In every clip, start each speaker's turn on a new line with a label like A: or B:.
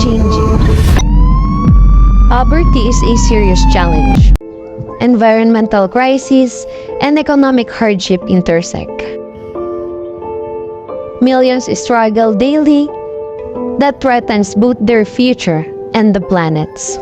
A: changing. Poverty is a serious challenge. Environmental crisis and economic hardship intersect. Millions struggle daily that threatens both their future and the planet's.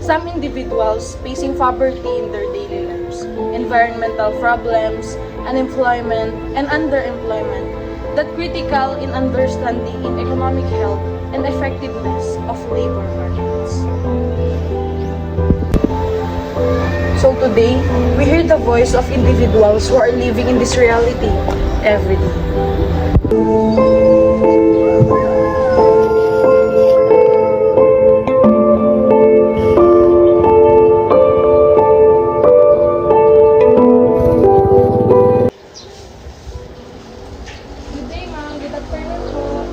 B: Some individuals facing poverty in their daily lives, environmental problems, unemployment, and underemployment that critical in understanding in economic health and effectiveness of labor markets. So today, we hear the voice of individuals who are living in this reality every day. Good day, ma'am. Good afternoon po.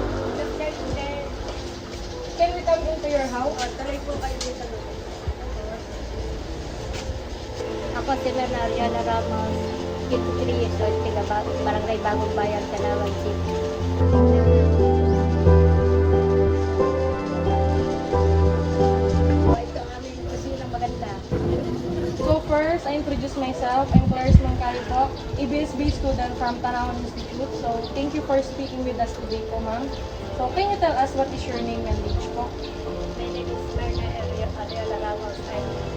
B: Can we come into your house?
C: Tuloy po kayo dito. Ako si Lenaria Ramos, 53 years old, taga Barangay Bagong Bayan, Calaway City. Ito ang aming kusinang maganda.
B: So first, I introduce myself. I'm Clarice Mangkari po, ABSB student from Tanawan Institute. So thank you for speaking with us today po, ma'am. So can you tell us what is your name and age po?
C: My name is Marna Ariela Ramos.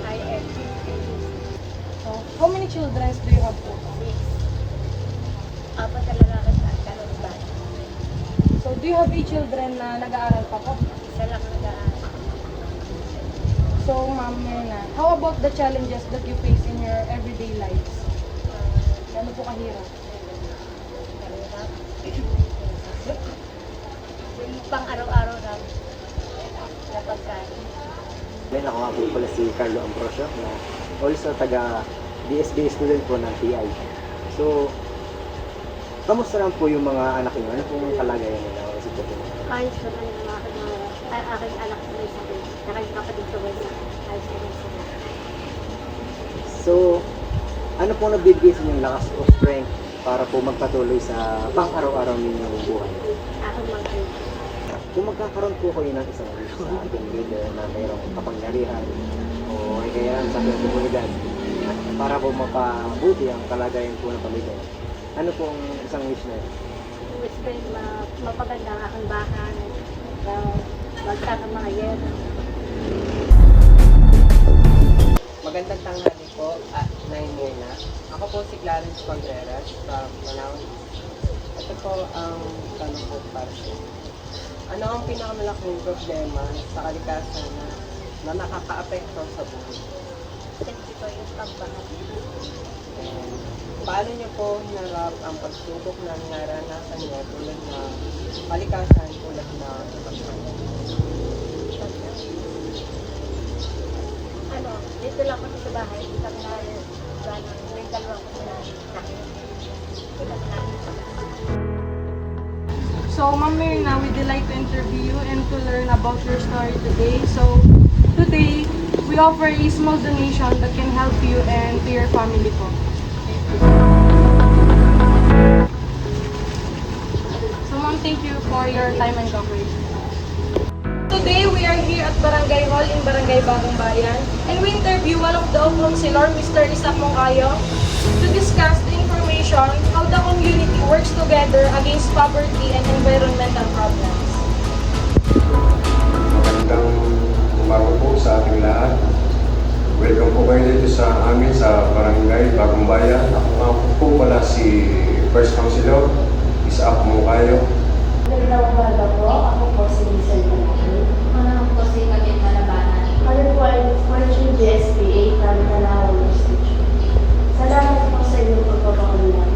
C: I am 50 years.
B: So how many children do you have po?
C: Apat na lalaki at dalawang bata.
B: So do you have 8 children na nag-aaral pa po?
C: Isa lang nag-aaral.
B: So ma'am Myrna, how about the challenges that you face in your everyday lives? Ano po kahirap?
C: Yung pang araw-araw na pagkain.
D: Then ako nga po pala si Carlo Ambrosio na also taga DSB student po ng TI. So, kamusta lang po yung mga anak niyo? Ano pong kalagayan nila o sitwasyon?
C: Ayos naman yung aking anak na may sakit. Saka yung kapatid ko may sakit. Ayos naman sila.
D: So, ano pong nagbibigay sa inyong lakas o strength para po magpatuloy sa pang-araw-araw ninyong buhay?
C: Aking mag-aral.
D: Kung magkakaroon po kayo ng isang wish sa ating leader na mayroong kapangyarihan o kaya sa ating komunidad para po mapabuti ang kalagayan po ng pamilya, ano pong isang wish na yun?
C: Gusto ko yung mapaganda ang aking bahay. Magka ng mga yero.
E: Magandang tanghali po at Naimir na. Ako po si Clarence Contreras from Malawang. Ito po ang tanong po para sa inyo. Ano ang pinakamalaking problema sa kalikasan na nakaka-apekto sa buhay?
C: Kasi ko yung pagbahat.
E: And paano niyo po hinarap ang pagsubok na naranasan niyo tulad na kalikasan tulad na pagbahat?
C: Ano, dito lang kami sa bahay. Dito kami may dalawa ko na nakikita. Dito kami nakikita.
B: So, Ma'am Myrna, we'd like to interview you and to learn about your story today. So, today, we offer a small donation that can help you and to your family po. So, Ma'am, thank you for your time and cooperation. Today, we are here at Barangay Hall in Barangay Bagong Bayan, and we interview one of the councilor, Mr. Isaac Moncayo, to discuss the information how the community works together against poverty and environmental problems.
F: Magandang umaga po sa ating lahat. Welcome po kayo dito sa amin sa Barangay Bagong Bayan. Ako nga po pala si First Councilor, Isaac Moncayo.
G: Magandang umaga po. Ako po si Lizel Malaki.
C: Ano po si Maging Malabanan?
G: Ako po ay Fortune GSPA from Tanawan Institute. Salamat po sa inyong pagpapakulunan.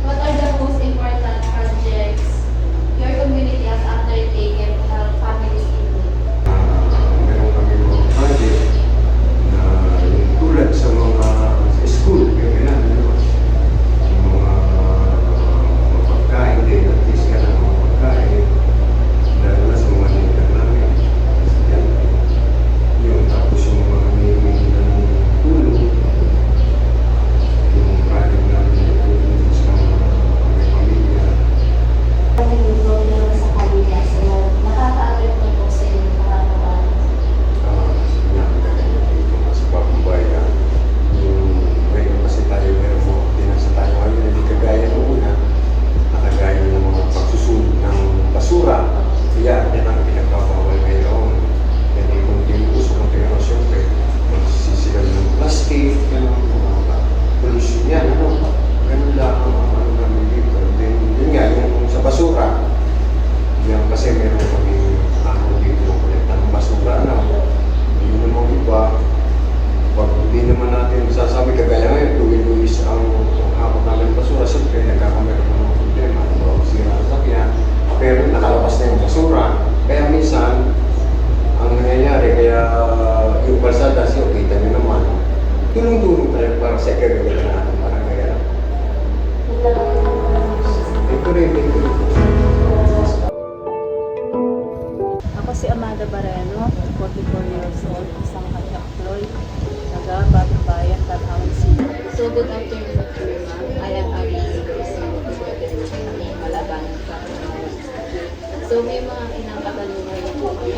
H: What are the most important projects your community has undertaken to help families in need?
F: Meron kami mga project na yung tulad sa mga school, yung kailangan nyo. Yung mga pagkain din, at least ka ng mga pagkain, lalo na sa mga international.
I: Naga, Bagong Bayan, Tanawin City.
J: So, good afternoon po, ma'am. I am Abby Garcia, ng Malabanan sa So, may mga inang katanungan na po kami.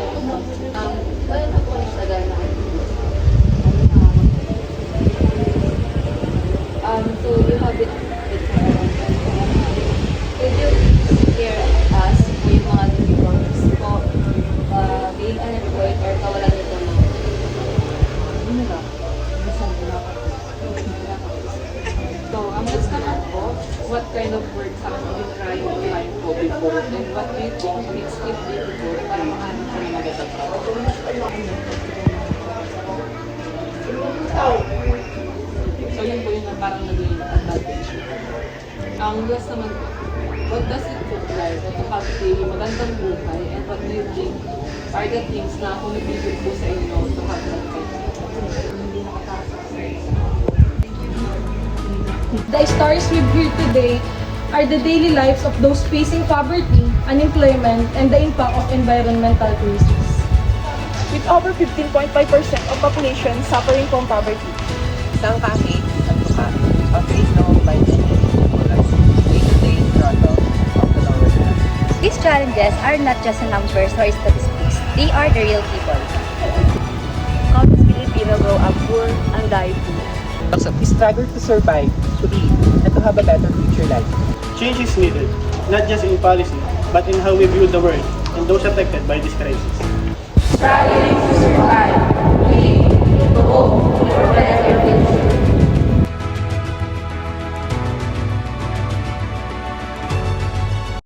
J: Kaya po po nagtagal na so you have it could you share us po yung mga difficulties po being unemployed or kawalan nito na
I: So, ang next naman po, what kind of work have you been trying to find po before and what do you think makes it difficult para makahanap po ng magandang trabaho? So, yun po yung parang naging advantage. Ang last naman po, what does it look like to have a magandang buhay and what do you think are the things na kumibigay po sa inyo to have that kind of
B: The stories we've heard today are the daily lives of those facing poverty, unemployment, and the impact of environmental crisis.
K: With over 15.5% of population suffering from poverty.
E: Isang kahit at tuka, pag-face na by day-to-day struggle of the lower class.
C: These challenges are not just numbers or statistics. They are the real people.
K: Countless Filipino grow up poor and die poor.
E: Struggle to survive, to eat, and to have a better future life.
L: Change is needed, not just in policy, but in how we view the world and those affected by this crisis.
K: Struggling to survive.